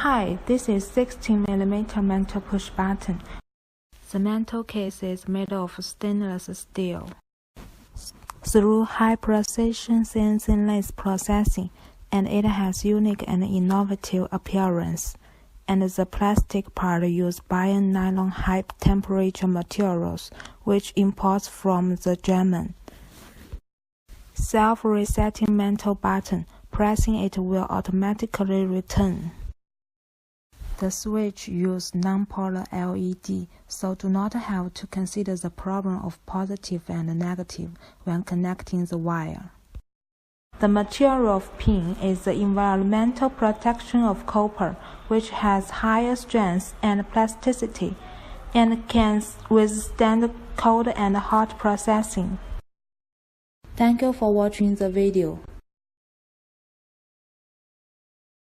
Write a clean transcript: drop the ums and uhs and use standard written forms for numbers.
Hi, this is 16mm mantle push button. The mantle case is made of stainless steel. Through high precision CNC lens processing, and it has unique and innovative appearance. And the plastic part uses bio nylon high temperature materials, which imports from the German. Self-resetting mantle button. Pressing it will automatically return. The switch uses non-polar LED, so do not have to consider the problem of positive and negative when connecting the wire. The material of pin is the environmental protection of copper, which has higher strength and plasticity, and can withstand cold and hot processing. Thank you for watching the video.